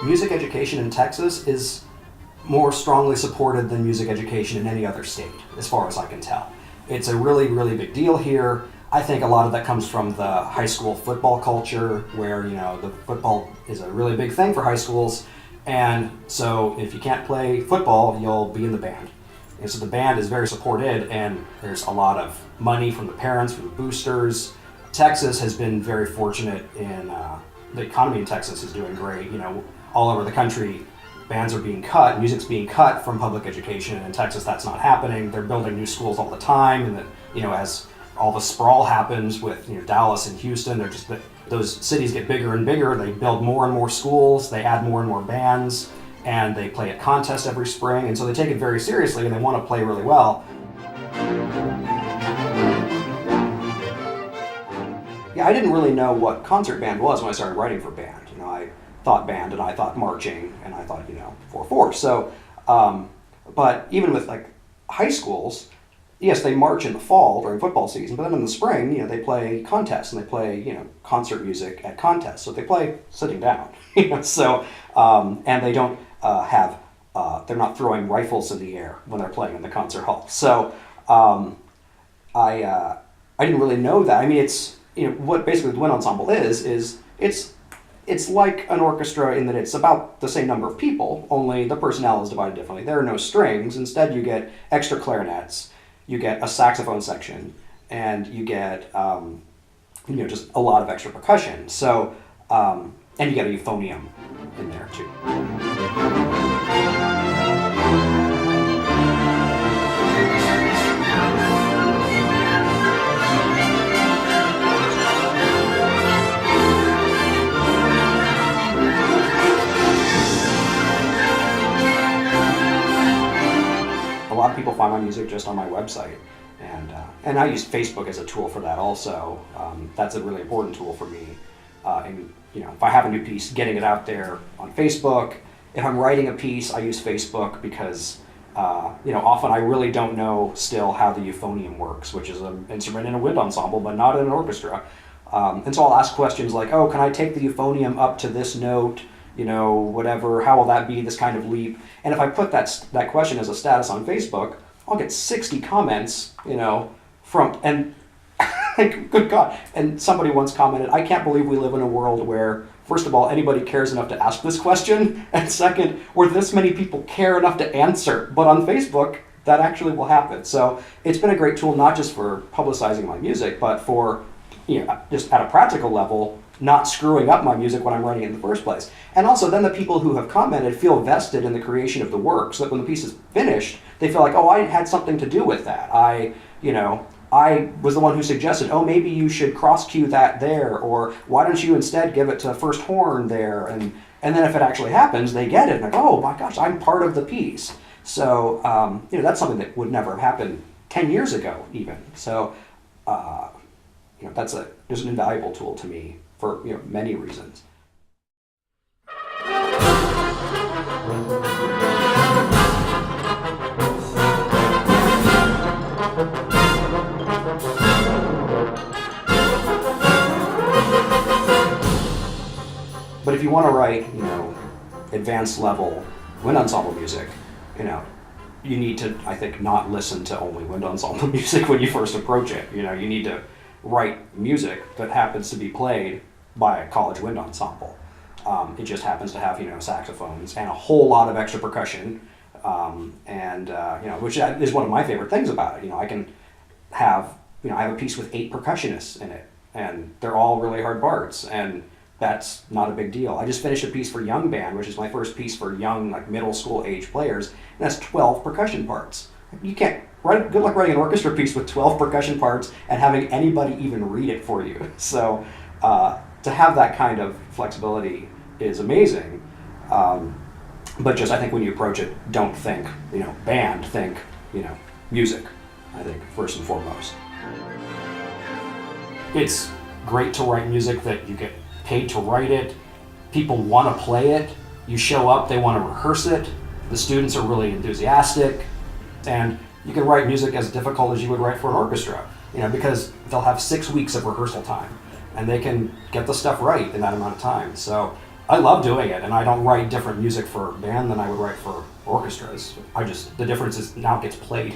music education in Texas is more strongly supported than music education in any other state, as far as I can tell. It's a really, really big deal here. I think a lot of that comes from the high school football culture, where the football is a really big thing for high schools, and so if you can't play football, you'll be in the band. And so the band is very supported, and there's a lot of money from the parents, from the boosters. Texas has been very fortunate in the economy in Texas is doing great. All over the country, bands are being cut, music's being cut from public education, and in Texas that's not happening. They're building new schools all the time, and as all the sprawl happens with Dallas and Houston, those cities get bigger and bigger. They build more and more schools, they add more and more bands, and they play a contest every spring, and so they take it very seriously and they want to play really well. Yeah, I didn't really know what concert band was when I started writing for band. I thought band and I thought marching and I thought 4/4. So, but even with like high schools, yes, they march in the fall during football season, but then in the spring, they play contests and they play concert music at contests. So they play sitting down, So and they don't they're not throwing rifles in the air when they're playing in the concert hall. So I didn't really know that. I mean, it's what basically the Wind Ensemble is it's like an orchestra in that it's about the same number of people, only the personnel is divided differently. There are no strings. Instead, you get extra clarinets, you get a saxophone section, and you get just a lot of extra percussion. So and you get a euphonium in there too. A lot of people find my music just on my website, and I use Facebook as a tool for that also. That's a really important tool for me. And if I have a new piece, getting it out there on Facebook. If I'm writing a piece, I use Facebook because often I really don't know still how the euphonium works, which is an instrument in a wind ensemble, but not in an orchestra. And so I'll ask questions like, oh, can I take the euphonium up to this note? Whatever, how will that be, this kind of leap? And if I put that question as a status on Facebook, I'll get 60 comments, and good God. And somebody once commented, I can't believe we live in a world where, first of all, anybody cares enough to ask this question, and second, where this many people care enough to answer. But on Facebook, that actually will happen. So it's been a great tool, not just for publicizing my music, but for, just at a practical level, not screwing up my music when I'm writing it in the first place. And also then the people who have commented feel vested in the creation of the work, so that when the piece is finished, they feel like, oh, I had something to do with that. I was the one who suggested, oh, maybe you should cross-cue that there, or why don't you instead give it to first horn there? And then if it actually happens, they get it, and like, oh my gosh, I'm part of the piece. So, that's something that would never have happened 10 years ago even. So, that's just an invaluable tool to me for many reasons. But if you want to write, advanced level wind ensemble music, you need to, I think, not listen to only wind ensemble music when you first approach it. You need to write music that happens to be played by a college wind ensemble. It just happens to have, saxophones and a whole lot of extra percussion, which is one of my favorite things about it. I can have, I have a piece with 8 percussionists in it, and they're all really hard parts, and that's not a big deal. I just finished a piece for Young Band, which is my first piece for young, middle school age players, and that's 12 percussion parts. You can't good luck writing an orchestra piece with 12 percussion parts and having anybody even read it for you. So to have that kind of flexibility is amazing. But just, I think when you approach it, don't think, band, think, music, I think, first and foremost. It's great to write music that you get paid to write it. People want to play it. You show up, they want to rehearse it. The students are really enthusiastic. And you can write music as difficult as you would write for an orchestra, because they'll have 6 weeks of rehearsal time and they can get the stuff right in that amount of time. So I love doing it, and I don't write different music for band than I would write for orchestras. The difference is now it gets played.